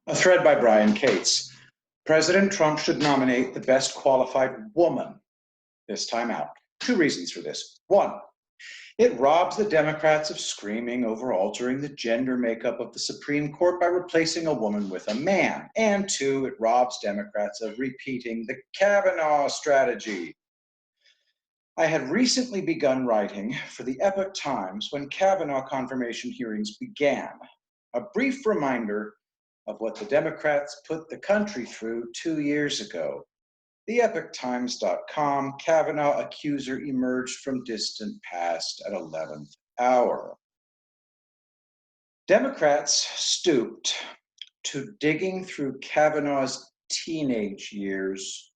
A thread by Brian Cates. President Trump should nominate the best qualified woman this time out. Two reasons for this. One, it robs the Democrats of screaming over altering the gender makeup of the Supreme Court by replacing a woman with a man. And two, it robs Democrats of repeating the Kavanaugh strategy. I had recently begun writing for the Epoch Times when Kavanaugh confirmation hearings began. A brief reminder of what the Democrats put the country through 2 years ago. TheEpochTimes.com, Kavanaugh accuser emerged from distant past at 11th hour. Democrats stooped to digging through Kavanaugh's teenage years,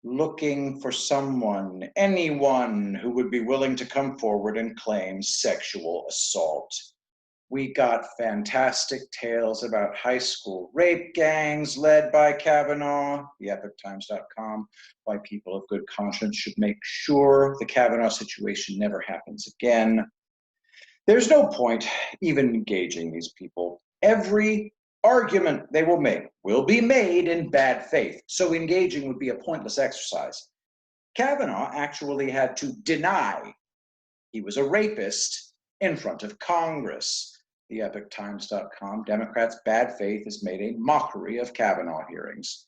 looking for someone, anyone who would be willing to come forward and claim sexual assault. We got fantastic tales about high school rape gangs led by Kavanaugh, TheEpochTimes.com, why people of good conscience should make sure the Kavanaugh situation never happens again. There's no point even engaging these people. Every argument they will be made in bad faith, so engaging would be a pointless exercise. Kavanaugh actually had to deny he was a rapist in front of Congress. TheEpochTimes.com, Democrats' bad faith has made a mockery of Kavanaugh hearings.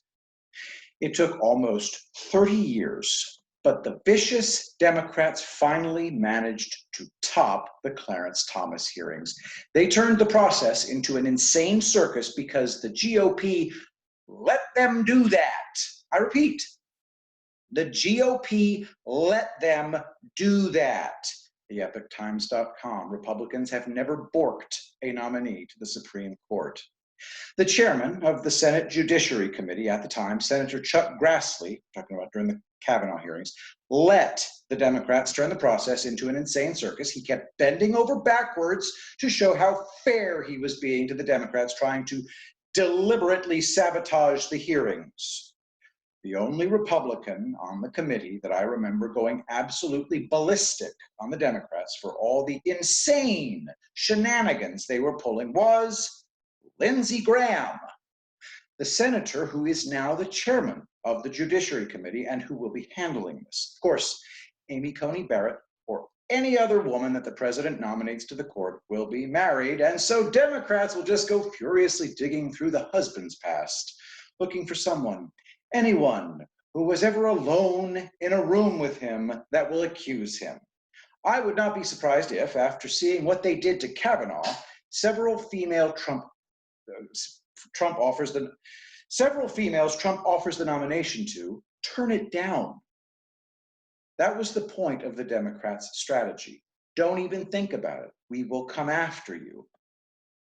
It took almost 30 years, but the vicious Democrats finally managed to top the Clarence Thomas hearings. They turned the process into an insane circus because the GOP let them do that. I repeat, the GOP let them do that. TheEpochTimes.com, Republicans have never borked a nominee to the Supreme Court. The chairman of the Senate Judiciary Committee at the time, Senator Chuck Grassley, talking about during the Kavanaugh hearings, let the Democrats turn the process into an insane circus. He kept bending over backwards to show how fair he was being to the Democrats, trying to deliberately sabotage the hearings. The only Republican on the committee that I remember going absolutely ballistic on the Democrats for all the insane shenanigans they were pulling was Lindsey Graham, the senator who is now the chairman of the Judiciary Committee and who will be handling this. Of course, Amy Coney Barrett or any other woman that the president nominates to the court will be married, and so Democrats will just go furiously digging through the husband's past, looking for someone, anyone who was ever alone in a room with him that will accuse him. I would not be surprised if, after seeing what they did to Kavanaugh, several females Trump offers the nomination to turn it down. That was the point of the Democrats' strategy. Don't even think about it. We will come after you.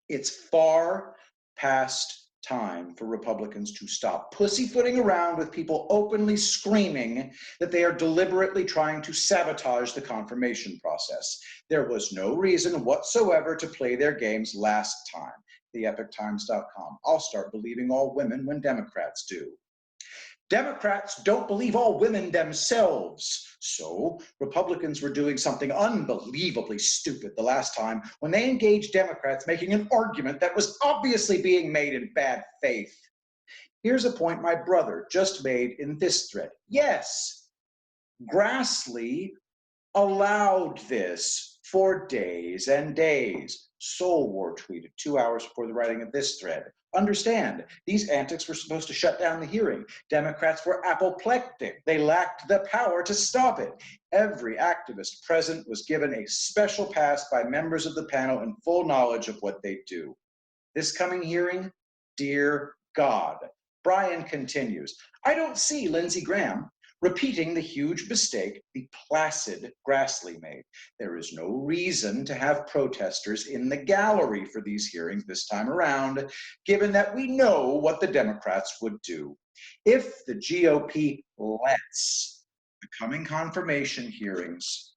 It's far past time for Republicans to stop pussyfooting around with people openly screaming that they are deliberately trying to sabotage the confirmation process. There was no reason whatsoever to play their games last time. TheEpochTimes.com. I'll start believing all women when Democrats do. Democrats don't believe all women themselves. So Republicans were doing something unbelievably stupid the last time when they engaged Democrats making an argument that was obviously being made in bad faith. Here's a point my brother just made in this thread. Yes, Grassley allowed this for days and days. Soul War tweeted 2 hours before the writing of this thread. Understand, these antics were supposed to shut down the hearing. Democrats were apoplectic. They lacked the power to stop it. Every activist present was given a special pass by members of the panel in full knowledge of what they do. This coming hearing, dear God. Brian continues, I don't see Lindsey Graham repeating the huge mistake the placid Grassley made. There is no reason to have protesters in the gallery for these hearings this time around, given that we know what the Democrats would do. If the GOP lets the coming confirmation hearings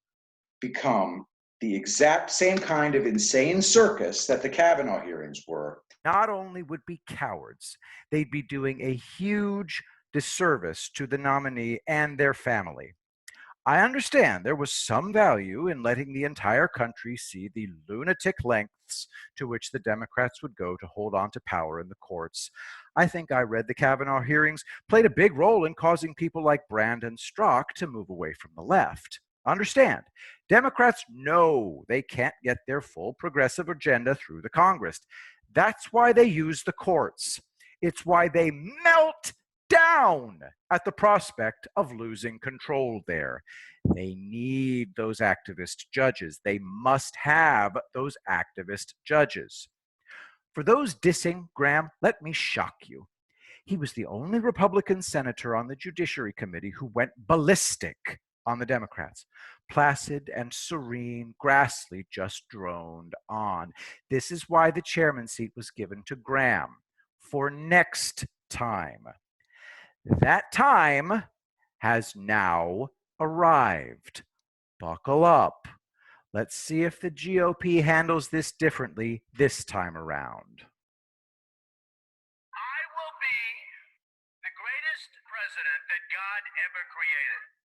become the exact same kind of insane circus that the Kavanaugh hearings were, not only would be cowards, they'd be doing a huge disservice to the nominee and their family. I understand there was some value in letting the entire country see the lunatic lengths to which the Democrats would go to hold on to power in the courts. I think I read the Kavanaugh hearings played a big role in causing people like Brandon Strzok to move away from the left. Understand, Democrats know they can't get their full progressive agenda through the Congress. That's why they use the courts. It's why they melt down at the prospect of losing control there. They need those activist judges. They must have those activist judges. For those dissing Graham, let me shock you. He was the only Republican senator on the Judiciary Committee who went ballistic on the Democrats. Placid and serene, Grassley just droned on. This is why the chairman seat was given to Graham for next time. That time has now arrived. Buckle up. Let's see if the GOP handles this differently this time around. I will be the greatest president that God ever created.